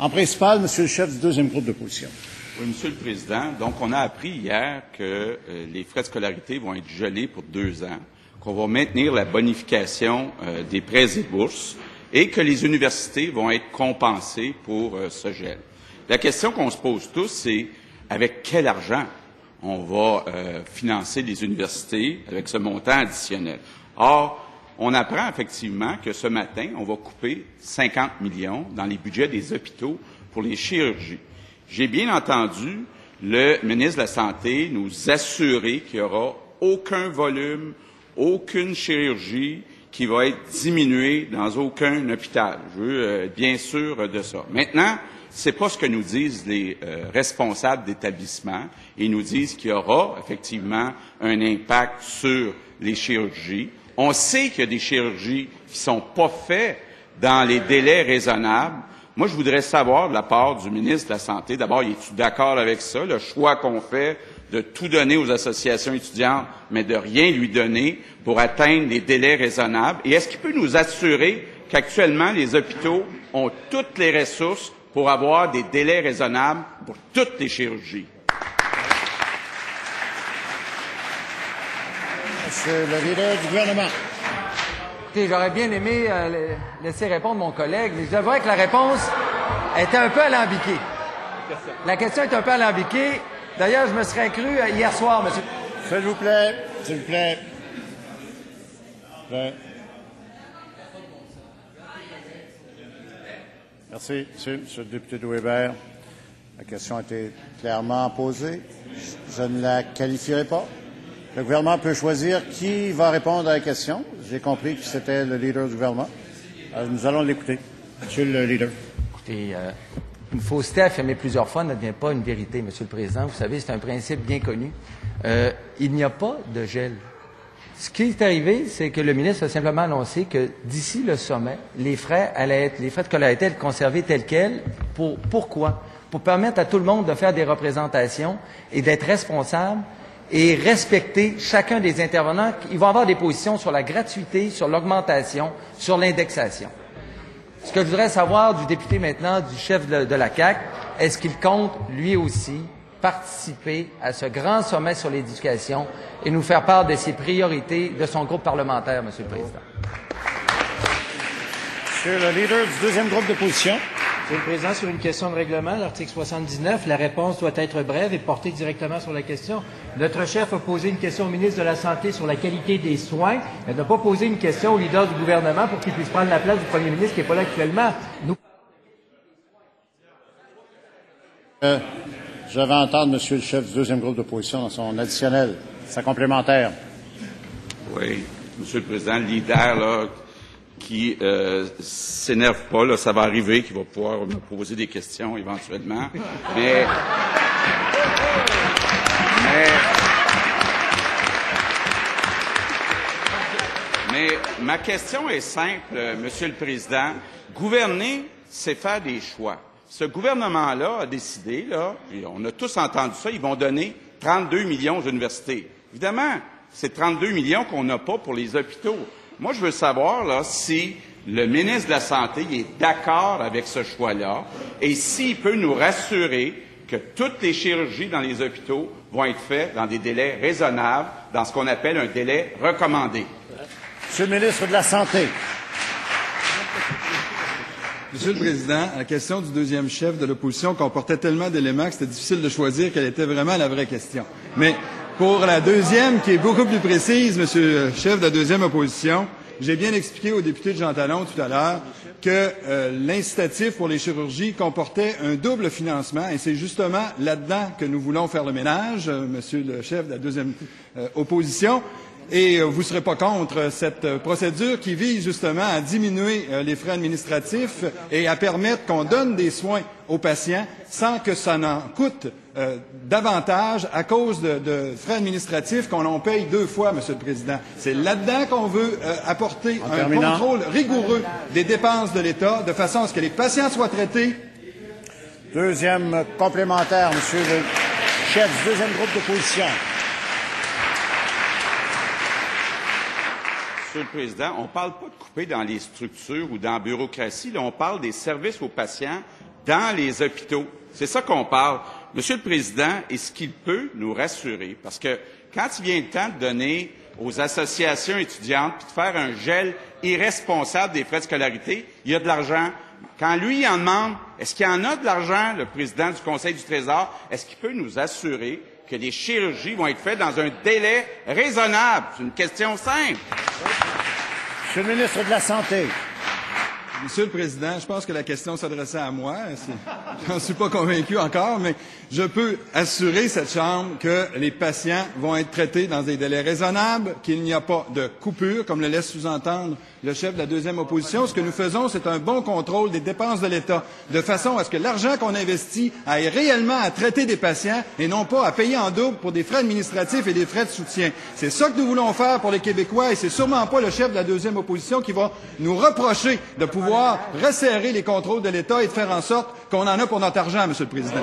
En principal, Monsieur le chef du deuxième groupe d'opposition. Oui, Monsieur le Président. Donc, on a appris hier que les frais de scolarité vont être gelés pour 2 ans, qu'on va maintenir la bonification des prêts et bourses et que les universités vont être compensées pour ce gel. La question qu'on se pose tous, c'est avec quel argent on va financer les universités avec ce montant additionnel. Or, on apprend effectivement que ce matin, on va couper 50 millions dans les budgets des hôpitaux pour les chirurgies. J'ai bien entendu le ministre de la Santé nous assurer qu'il n'y aura aucun volume, aucune chirurgie qui va être diminuée dans aucun hôpital. Je veux être bien sûr de ça. Maintenant, c'est pas ce que nous disent les responsables d'établissements. Ils nous disent qu'il y aura effectivement un impact sur les chirurgies. On sait qu'il y a des chirurgies qui sont pas faites dans les délais raisonnables. Moi, je voudrais savoir de la part du ministre de la Santé, d'abord, est-il d'accord avec ça, le choix qu'on fait de tout donner aux associations étudiantes, mais de rien lui donner pour atteindre les délais raisonnables? Et est-ce qu'il peut nous assurer qu'actuellement, les hôpitaux ont toutes les ressources pour avoir des délais raisonnables pour toutes les chirurgies? Monsieur le leader du gouvernement. J'aurais bien aimé laisser répondre mon collègue, mais je devrais que la réponse était un peu alambiquée. La question est un peu alambiquée. D'ailleurs, je me serais cru hier soir, monsieur. S'il vous plaît, s'il vous plaît. Merci, Monsieur le député de Weber. La question a été clairement posée. Je ne la qualifierai pas. Le gouvernement peut choisir qui va répondre à la question. J'ai compris que c'était le leader du gouvernement. Nous allons l'écouter. Monsieur le leader. Écoutez, une fausseté affirmée plusieurs fois ne devient pas une vérité, Monsieur le Président. Vous savez, c'est un principe bien connu. Il n'y a pas de gel. Ce qui est arrivé, c'est que le ministre a simplement annoncé que d'ici le sommet, les frais de scolarité allaient être conservés tels quels. Pourquoi? Pour permettre à tout le monde de faire des représentations et d'être responsable et respecter chacun des intervenants. Ils vont avoir des positions sur la gratuité, sur l'augmentation, sur l'indexation. Ce que je voudrais savoir du député maintenant, du chef de la CAQ, est-ce qu'il compte, lui aussi, participer à ce grand sommet sur l'éducation et nous faire part de ses priorités de son groupe parlementaire, Monsieur le Président? Monsieur le leader du deuxième groupe d'opposition. Monsieur le Président, sur une question de règlement, l'article 79, la réponse doit être brève et portée directement sur la question. Notre chef a posé une question au ministre de la Santé sur la qualité des soins. Elle n'a pas posé une question au leader du gouvernement pour qu'il puisse prendre la place du premier ministre qui n'est pas là actuellement. Je vais entendre Monsieur le chef du deuxième groupe d'opposition dans son additionnel, sa complémentaire. Oui, Monsieur le Président, le leader, là, qui s'énerve pas, là, ça va arriver, qu'il va pouvoir me poser des questions éventuellement. Mais ma question est simple, Monsieur le Président. Gouverner, c'est faire des choix. Ce gouvernement-là a décidé, là, et on a tous entendu ça, ils vont donner 32 millions aux universités. Évidemment, c'est 32 millions qu'on n'a pas pour les hôpitaux. Moi, je veux savoir là, si le ministre de la Santé est d'accord avec ce choix-là et s'il peut nous rassurer que toutes les chirurgies dans les hôpitaux vont être faites dans des délais raisonnables, dans ce qu'on appelle un délai recommandé. Monsieur le ministre de la Santé. Monsieur le Président, la question du deuxième chef de l'opposition comportait tellement d'éléments que c'était difficile de choisir quelle était vraiment la vraie question. Mais pour la deuxième, qui est beaucoup plus précise, Monsieur le chef de la deuxième opposition, j'ai bien expliqué au député de Jean Talon tout à l'heure que l'incitatif pour les chirurgies comportait un double financement et c'est justement là-dedans que nous voulons faire le ménage, Monsieur le chef de la deuxième opposition. Et vous ne serez pas contre cette procédure qui vise justement à diminuer les frais administratifs et à permettre qu'on donne des soins aux patients sans que ça n'en coûte davantage à cause de frais administratifs qu'on en paye 2 fois, Monsieur le Président. C'est là-dedans qu'on veut apporter un contrôle rigoureux des dépenses de l'État de façon à ce que les patients soient traités. Deuxième complémentaire, Monsieur le chef du deuxième groupe d'opposition. Monsieur le Président, on ne parle pas de couper dans les structures ou dans la bureaucratie. Là, on parle des services aux patients dans les hôpitaux. C'est ça qu'on parle. Monsieur le Président, est-ce qu'il peut nous rassurer? Parce que quand il vient le temps de donner aux associations étudiantes puis de faire un gel irresponsable des frais de scolarité, il y a de l'argent. Quand lui en demande, est-ce qu'il y en a de l'argent, le président du Conseil du Trésor, est-ce qu'il peut nous assurer que les chirurgies vont être faites dans un délai raisonnable? C'est une question simple. Monsieur le ministre de la Santé. Monsieur le Président, je pense que la question s'adressait à moi. Je n'en suis pas convaincu encore, mais je peux assurer cette Chambre que les patients vont être traités dans des délais raisonnables, qu'il n'y a pas de coupure, comme le laisse sous-entendre le chef de la deuxième opposition. Ce que nous faisons, c'est un bon contrôle des dépenses de l'État, de façon à ce que l'argent qu'on investit aille réellement à traiter des patients et non pas à payer en double pour des frais administratifs et des frais de soutien. C'est ça que nous voulons faire pour les Québécois et c'est sûrement pas le chef de la deuxième opposition qui va nous reprocher de pouvoir resserrer les contrôles de l'État et de faire en sorte qu'on en a pour notre argent, Monsieur le Président.